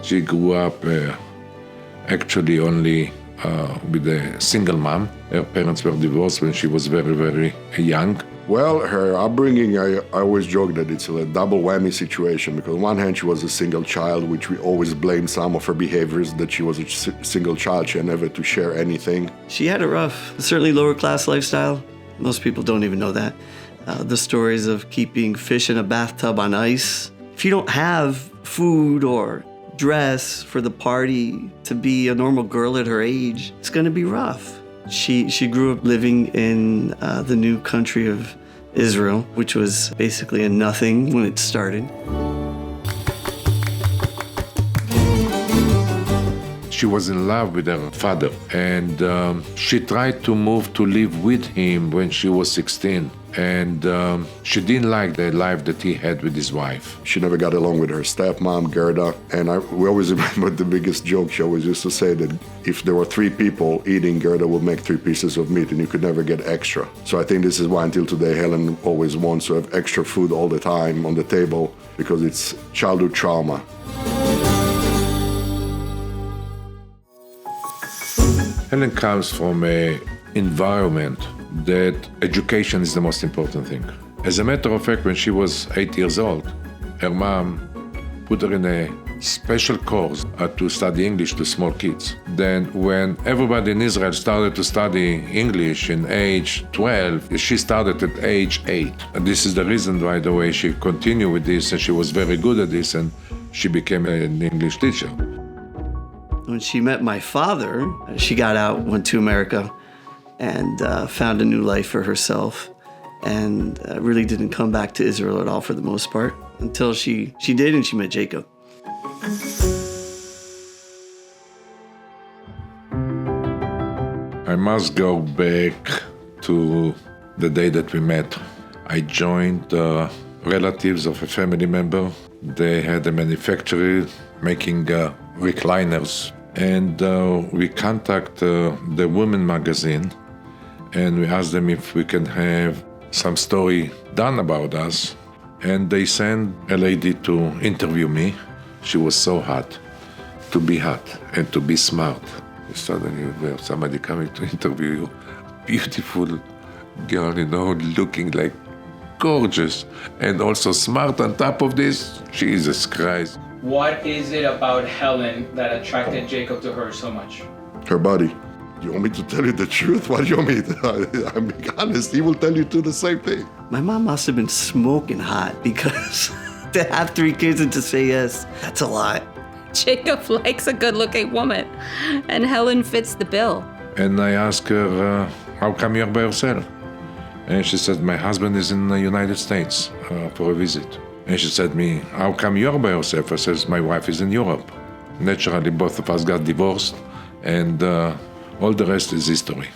She grew up actually only with a single mom. Her parents were divorced when she was very, very young. Well, her upbringing, I always joke that it's a double whammy situation, because on one hand she was a single child, which we always blame some of her behaviors, that she was a single child, she had never to share anything. She had it rough, certainly lower class lifestyle. Most people don't even know that. The stories of keeping fish in a bathtub on ice. If you don't have food or dress for the party to be a normal girl at her age, it's gonna be rough. She grew up living in the new country of Israel, which was basically a nothing when it started. She was in love with her father, and she tried to move to live with him when she was 16. And she didn't like the life that he had with his wife. She never got along with her stepmom, Gerda. And we always remember the biggest joke. She always used to say that if there were 3 people eating, Gerda would make 3 pieces of meat and you could never get extra. So I think this is why until today Helen always wants to have extra food all the time on the table, because it's childhood trauma. Helen comes from an environment that education is the most important thing. As a matter of fact, when she was 8 years old, her mom put her in a special course to study English to small kids. Then when everybody in Israel started to study English in age 12, she started at age 8. And this is the reason, by the way, she continued with this, and she was very good at this, and she became an English teacher. When she met my father, she got out, went to America, and found a new life for herself, and really didn't come back to Israel at all for the most part, until she did, and she met Jacob. I must go back to the day that we met. I joined relatives of a family member. They had a manufacturer making recliners, and we contact the Women magazine, and we asked them if we can have some story done about us. And they sent a lady to interview me. She was so hot. To be hot and to be smart. Suddenly you have somebody coming to interview you. Beautiful girl, looking like gorgeous, and also smart on top of this. Jesus Christ. What is it about Helen that attracted Jacob to her so much? Her body. You want me to tell you the truth? What do you want me to? I'm being honest. He will tell you too the same thing. My mom must have been smoking hot, because to have 3 kids and to say yes, that's a lot. Jacob likes a good-looking woman, and Helen fits the bill. And I asked her, how come you're by yourself? And she said, my husband is in the United States for a visit. And she said to me, how come you're by yourself? I said, my wife is in Europe. Naturally, both of us got divorced, and all the rest is history.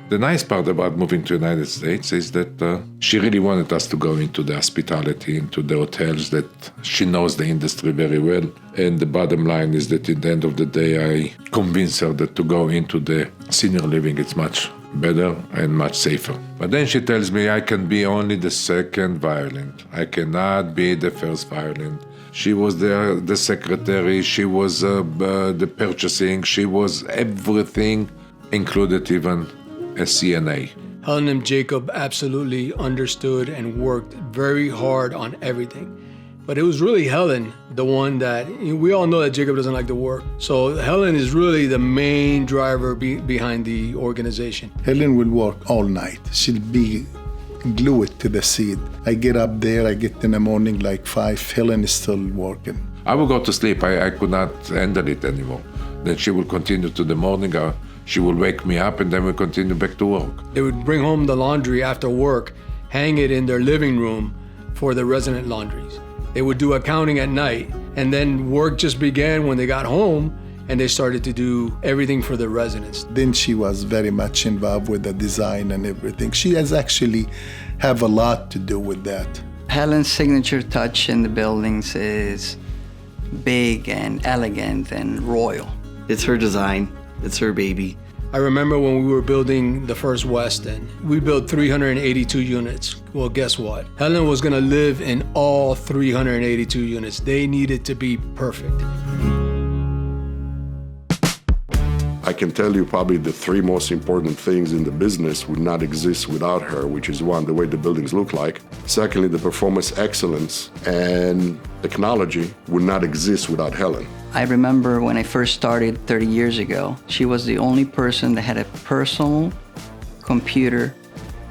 The nice part about moving to the United States is that she really wanted us to go into the hospitality, into the hotels, that she knows the industry very well. And the bottom line is that at the end of the day, I convinced her that to go into the senior living, it's much better and much safer. But then she tells me I can be only the second violin. I cannot be the first violin. She was the secretary, she was the purchasing, she was everything, included even a CNA. Helen and Jacob absolutely understood and worked very hard on everything. But it was really Helen, the one that, we all know that Jacob doesn't like to work. So Helen is really the main driver behind the organization. Helen will work all night. She'll be glued to the seat. I get up there, I get in the morning like 5, Helen is still working. I will go to sleep, I could not handle it anymore. Then she will continue to the morning, she will wake me up, and then we'll continue back to work. They would bring home the laundry after work, hang it in their living room for the resident laundries. They would do accounting at night, and then work just began when they got home, and they started to do everything for the residents. Then she was very much involved with the design and everything. She has actually have a lot to do with that. Helen's signature touch in the buildings is big and elegant and royal. It's her design, it's her baby. I remember when we were building the first Westin, we built 382 units. Well, guess what? Helen was gonna live in all 382 units. They needed to be perfect. I can tell you probably the three most important things in the business would not exist without her, which is one, the way the buildings look like. Secondly, the performance excellence and technology would not exist without Helen. I remember when I first started 30 years ago, she was the only person that had a personal computer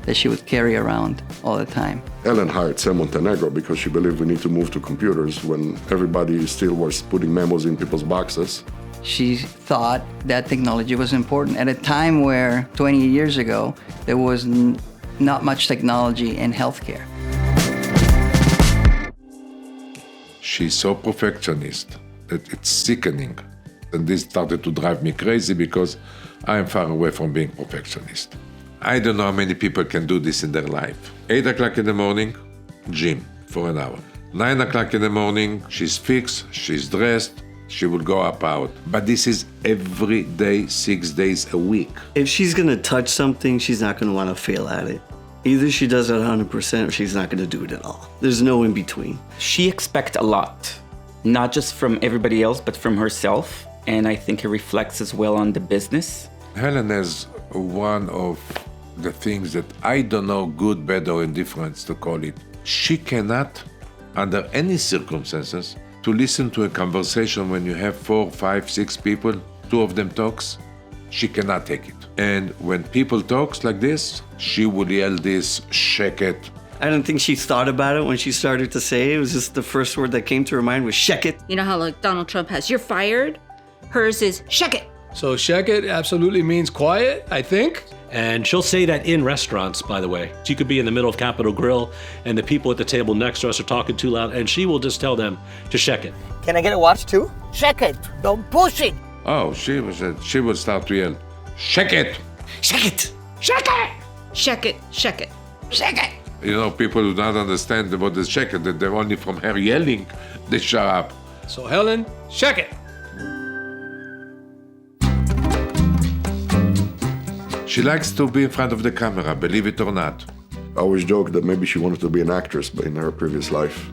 that she would carry around all the time. Helen hired Sam Montenegro because she believed we need to move to computers when everybody still was putting memos in people's boxes. She thought that technology was important at a time where 20 years ago, there was not much technology in healthcare. She's so perfectionist that it's sickening. And this started to drive me crazy because I am far away from being perfectionist. I don't know how many people can do this in their life. 8 o'clock in the morning, gym for an hour. 9 o'clock in the morning, she's fixed, she's dressed, she will go up out. But this is every day, 6 days a week. If she's gonna touch something, she's not gonna wanna fail at it. Either she does it 100% or she's not gonna do it at all. There's no in between. She expects a lot, not just from everybody else, but from herself. And I think it reflects as well on the business. Helen has one of the things that I don't know, good, bad, or indifference to call it. She cannot, under any circumstances, to listen to a conversation when you have 4, 5, 6 people, 2 of them talks, she cannot take it. And when people talks like this, she would yell this, shake it. I don't think she thought about it when she started to say it. It was just the first word that came to her mind was shake it. You know how like Donald Trump has, you're fired? Hers is shake it. So shake it absolutely means quiet, I think. And she'll say that in restaurants, by the way. She could be in the middle of Capitol Grill and the people at the table next to us are talking too loud and she will just tell them to shake it. Can I get a watch too? Shake it, don't push it. Oh, she would start to yell, shake it! Shake it! Shake it! Shake it, shake it. Shake it. You know, people do not understand what is shake it, that they're only from her yelling, they shut up. So Helen, shake it! She likes to be in front of the camera, believe it or not. I always joke that maybe she wanted to be an actress in her previous life.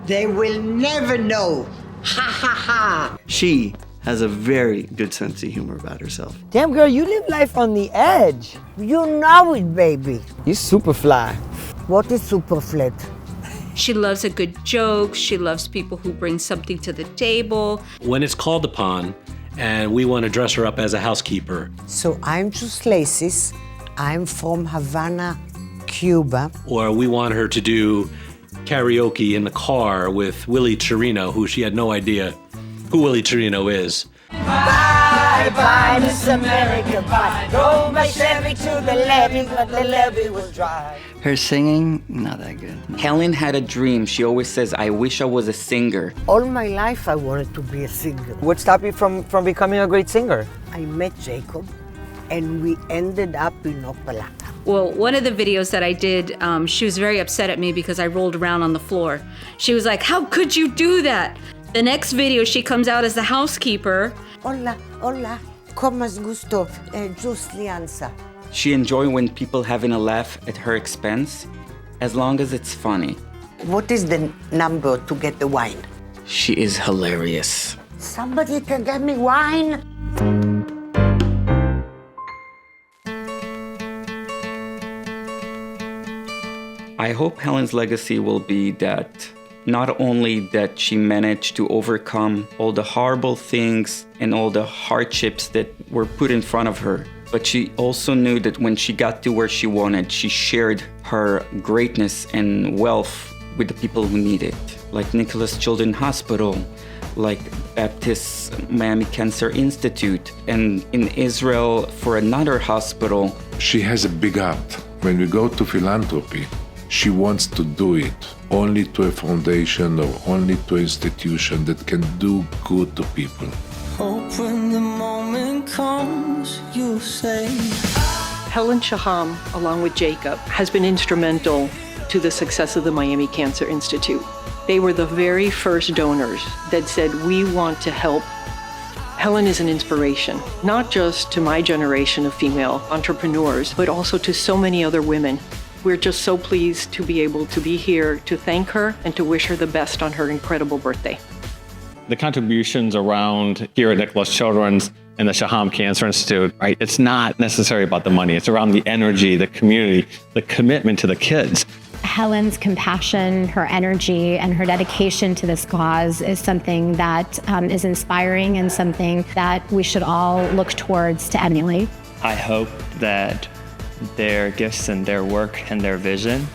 They will never know. Ha ha ha. She has a very good sense of humor about herself. Damn girl, you live life on the edge. You know it, baby. You super fly. What is super flat? She loves a good joke. She loves people who bring something to the table. When it's called upon and we want to dress her up as a housekeeper. So I'm just Laces. I'm from Havana, Cuba. Or we want her to do karaoke in the car with Willie Chirino, who she had no idea who Willie Chirino is. Bye, bye, Miss America, bye. Drove my Chevy to the levee, but the levee was dry. Her singing, not that good. Helen had a dream. She always says, I wish I was a singer. All my life I wanted to be a singer. What stopped you from becoming a great singer? I met Jacob, and we ended up in Opalaka. Well, one of the videos that I did, she was very upset at me because I rolled around on the floor. She was like, how could you do that? The next video, she comes out as the housekeeper. Hola, hola, ¿cómo es gusto? Just Lianza. She enjoys when people having a laugh at her expense, as long as it's funny. What is the number to get the wine? She is hilarious. Somebody can get me wine? I hope Helen's legacy will be that not only that she managed to overcome all the horrible things and all the hardships that were put in front of her, but she also knew that when she got to where she wanted, she shared her greatness and wealth with the people who need it, like Nicholas Children's Hospital, like Baptist Miami Cancer Institute, and in Israel for another hospital. She has a big heart. When we go to philanthropy, she wants to do it only to a foundation or only to an institution that can do good to people. Hope when the moment comes, you'll say. Helen Shaham, along with Jacob, has been instrumental to the success of the Miami Cancer Institute. They were the very first donors that said, we want to help Helen is an inspiration, not just to my generation of female entrepreneurs, but also to so many other women. We're just so pleased to be able to be here to thank her and to wish her the best on her incredible birthday. The contributions around here at Nicholas Children's and the Shaham Cancer Institute, right? It's not necessarily about the money. It's around the energy, the community, the commitment to the kids. Helen's compassion, her energy, and her dedication to this cause is something that is inspiring and something that we should all look towards to emulate. I hope that their gifts and their work and their vision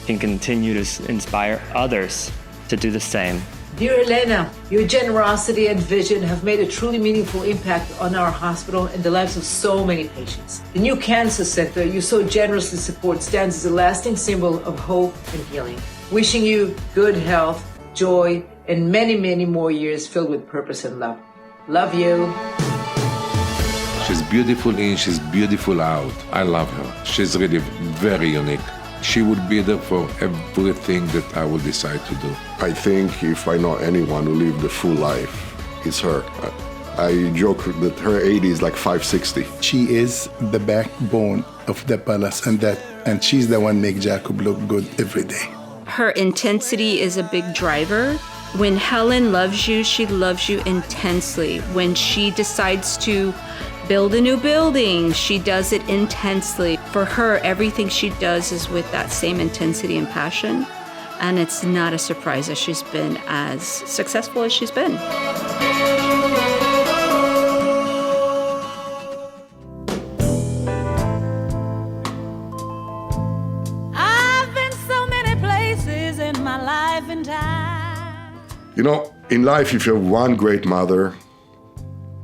can continue to inspire others to do the same. Dear Elena, your generosity and vision have made a truly meaningful impact on our hospital and the lives of so many patients. The new cancer center you so generously support stands as a lasting symbol of hope and healing. Wishing you good health, joy, and many, many more years filled with purpose and love. Love you. She's beautiful in, she's beautiful out. I love her. She's really very unique. She would be there for everything that I would decide to do. I think if I know anyone who lived a full life, it's her. I joke that her age is like 560. She is the backbone of the palace, and she's the one make Jacob look good every day. Her intensity is a big driver. When Helen loves you, she loves you intensely. When she decides to build a new building, she does it intensely. For her, everything she does is with that same intensity and passion. And it's not a surprise that she's been as successful as she's been. I've been so many places in my life and time. You know, in life, if you have one great mother,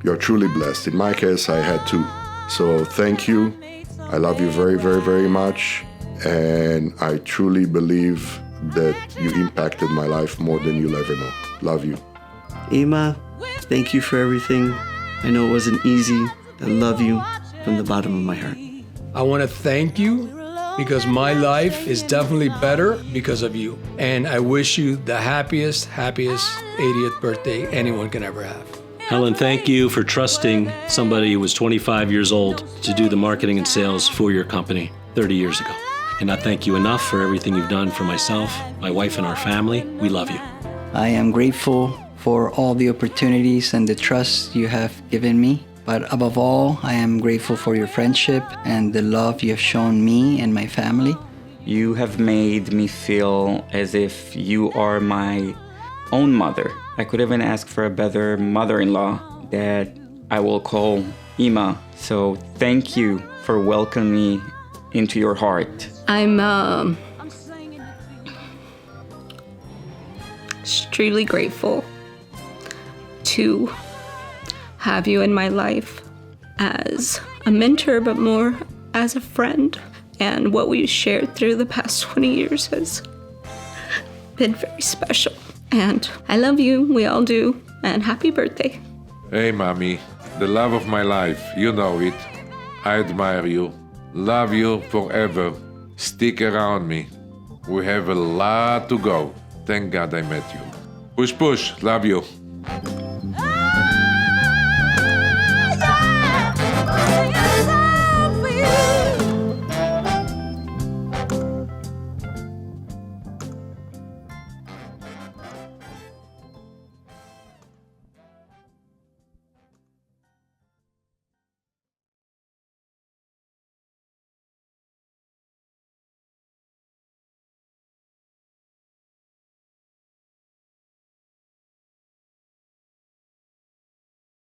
you're truly blessed. In my case, I had two. So thank you. I love you very, very, very much. And I truly believe that you impacted my life more than you'll ever know. Love you. Ima, thank you for everything. I know it wasn't easy. I love you from the bottom of my heart. I want to thank you because my life is definitely better because of you. And I wish you the happiest 80th birthday anyone can ever have. Helen, thank you for trusting somebody who was 25 years old to do the marketing and sales for your company 30 years ago. I cannot thank you enough for everything you've done for myself, my wife, and our family. We love you. I am grateful for all the opportunities and the trust you have given me. But above all, I am grateful for your friendship and the love you have shown me and my family. You have made me feel as if you are my own mother. I could even ask for a better mother-in-law that I will call Ima. So thank you for welcoming me into your heart. I'm extremely grateful to have you in my life as a mentor, but more as a friend. And what we've shared through the past 20 years has been very special. And I love you, we all do, and happy birthday. Hey, Mommy, the love of my life, you know it. I admire you, love you forever. Stick around me. We have a lot to go. Thank God I met you. Push, push, love you.